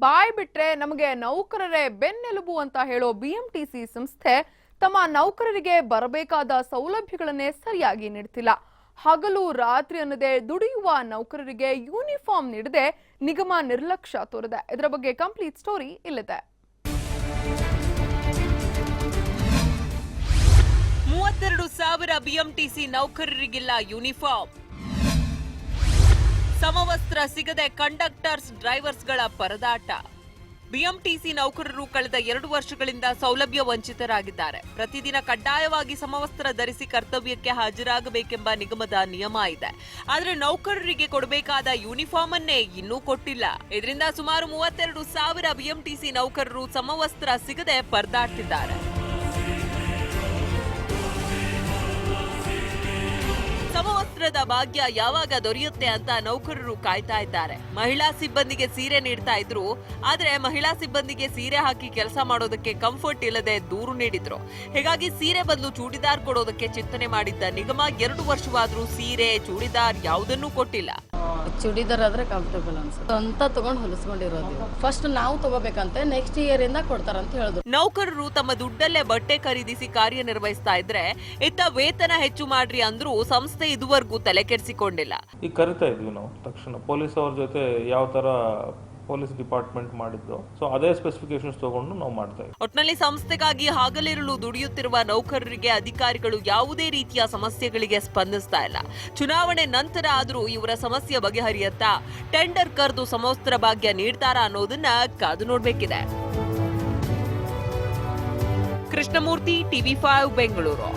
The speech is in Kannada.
ಬಾಯ್ ಬಿಟ್ರೆ ನಮಗೆ ನೌಕರರೇ ಬೆನ್ನೆಲುಬು ಅಂತ ಹೇಳೋ ಬಿಎಂಟಿಸಿ ಸಂಸ್ಥೆ ತಮ್ಮ ನೌಕರರಿಗೆ ಬರಬೇಕಾದ ಸೌಲಭ್ಯಗಳನ್ನೇ ಸರಿಯಾಗಿ ನೀಡುತ್ತಿಲ್ಲ. ಹಗಲು ರಾತ್ರಿ ಅನ್ನದೇ ದುಡಿಯುವ ನೌಕರರಿಗೆ ಯೂನಿಫಾರ್ಮ್ ನೀಡದೆ ನಿಗಮ ನಿರ್ಲಕ್ಷ್ಯ ತೋರಿದೆ. ಇದರ ಬಗ್ಗೆ ಕಂಪ್ಲೀಟ್ ಸ್ಟೋರಿ ಇಲ್ಲಿದೆ. 32,000 ಬಿಎಂಟಿಸಿ ನೌಕರರಿಗಿಲ್ಲ ಯೂನಿಫಾರ್ಮ್. ಸಮವಸ್ತ್ರ ಸಿಗದೆ ಕಂಡಕ್ಟರ್ಸ್ ಡ್ರೈವರ್ಸ್ಗಳ ಪರದಾಟ. ಬಿಎಂಟಿಸಿ ನೌಕರರು ಕಳೆದ 2 ವರ್ಷಗಳಿಂದ ಸೌಲಭ್ಯ ವಂಚಿತರಾಗಿದ್ದಾರೆ. ಪ್ರತಿದಿನ ಕಡ್ಡಾಯವಾಗಿ ಸಮವಸ್ತ್ರ ಧರಿಸಿ ಕರ್ತವ್ಯಕ್ಕೆ ಹಾಜರಾಗಬೇಕೆಂಬ ನಿಗಮದ ನಿಯಮ ಇದೆ. ಆದರೆ ನೌಕರರಿಗೆ ಕೊಡಬೇಕಾದ ಯೂನಿಫಾರ್ಮ್ ಅನ್ನೇ ಇನ್ನೂ ಕೊಟ್ಟಿಲ್ಲ. ಇದರಿಂದ ಸುಮಾರು 32,000 ಬಿಎಂಟಿಸಿ ನೌಕರರು ಸಮವಸ್ತ್ರ ಸಿಗದೆ ಪರದಾಡ್ತಿದ್ದಾರೆ. ಸಮವಸ್ತ್ರದ ಭಾಗ್ಯ ಯಾವಾಗ ದೊರೆಯುತ್ತೆ ಅಂತ ನೌಕರರು ಕಾಯ್ತಾ ಇದ್ದಾರೆ. ಮಹಿಳಾ ಸಿಬ್ಬಂದಿಗೆ ಸೀರೆ ನೀಡ್ತಾ ಇದ್ರು. ಆದ್ರೆ ಮಹಿಳಾ ಸಿಬ್ಬಂದಿಗೆ ಸೀರೆ ಹಾಕಿ ಕೆಲಸ ಮಾಡೋದಕ್ಕೆ ಕಂಫರ್ಟ್ ಇಲ್ಲದೆ ದೂರು ನೀಡಿದ್ರು. ಹೀಗಾಗಿ ಸೀರೆ ಬದಲು ಚೂಡಿದಾರ್ ಕೊಡೋದಕ್ಕೆ ಚಿಂತನೆ ಮಾಡಿದ್ದ ನಿಗಮ 2 ವರ್ಷವಾದ್ರೂ ಸೀರೆ ಚೂಡಿದಾರ್ ಯಾವುದನ್ನೂ ಕೊಟ್ಟಿಲ್ಲ. ಚೂಡಿದಾರ್ ಆದ್ರೆ ಕಂಫರ್ಟಬಲ್ ಅನ್ಸುತ್ತೆ ಅಂತ ತಗೊಂಡು ಹೊಲಿಸ್ಕೊಂಡಿರೋದು. ಫಸ್ಟ್ ನಾವು ತಗೋಬೇಕಂತೆ, ನೆಕ್ಸ್ಟ್ ಇಯರ್ ಇಂದ ಕೊಡ್ತಾರಂತ ಹೇಳಿದ್ರು. ನೌಕರರು ತಮ್ಮ ದುಡ್ಡಲ್ಲೇ ಬಟ್ಟೆ ಖರೀದಿಸಿ ಕಾರ್ಯನಿರ್ವಹಿಸ್ತಾ ಇದ್ರೆ ಇತ್ತ ವೇತನ ಹೆಚ್ಚು ಮಾಡ್ರಿ ಅಂದ್ರೂ ಸಂಸ್ಥೆ ಇದುವರೆಗೂ ತಲೆ ಕೆಡಿಸಿಕೊಂಡಿಲ್ಲ. ಈಗ ಕರಿತಾ ಇದ್ವಿ ನಾವು ತಕ್ಷಣ ಪೊಲೀಸ್ ಅವ್ರ ಜೊತೆ ಯಾವ ತರ ಪೊಲೀಸ್ ಡಿಪಾರ್ಟ್ಮೆಂಟ್ ಮಾಡಿದ್ದು, ಸೊ ಅದೇ ಸ್ಪೆಸಿಫಿಕೇಶನ್ಸ್ ತಗೊಂಡು ನಾವು ಮಾಡ್ತಾ ಇದ್ವಿ. ಒಟ್ನಲ್ಲಿ ಸಂಸ್ಥೆಗಾಗಿ ಹಗಲಿರುಳು ದುಡಿಯುತ್ತಿರುವ ನೌಕರರಿಗೆ ಅಧಿಕಾರಿಗಳು ಯಾವುದೇ ರೀತಿಯ ಸಮಸ್ಯೆಗಳಿಗೆ ಸ್ಪಂದಿಸ್ತಾ ಇಲ್ಲ. ಚುನಾವಣೆ ನಂತರ ಆದರೂ ಇವರ ಸಮಸ್ಯೆ ಬಗೆಹರಿಯತ್ತಾ, ಟೆಂಡರ್ ಕರೆದು ಸಮವಸ್ತ್ರ ಭಾಗ್ಯ ನೀಡ್ತಾರಾ ಅನ್ನೋದನ್ನ ಕಾದು ನೋಡ್ಬೇಕಿದೆ. ಕೃಷ್ಣಮೂರ್ತಿ, TV5 ಬೆಂಗಳೂರು.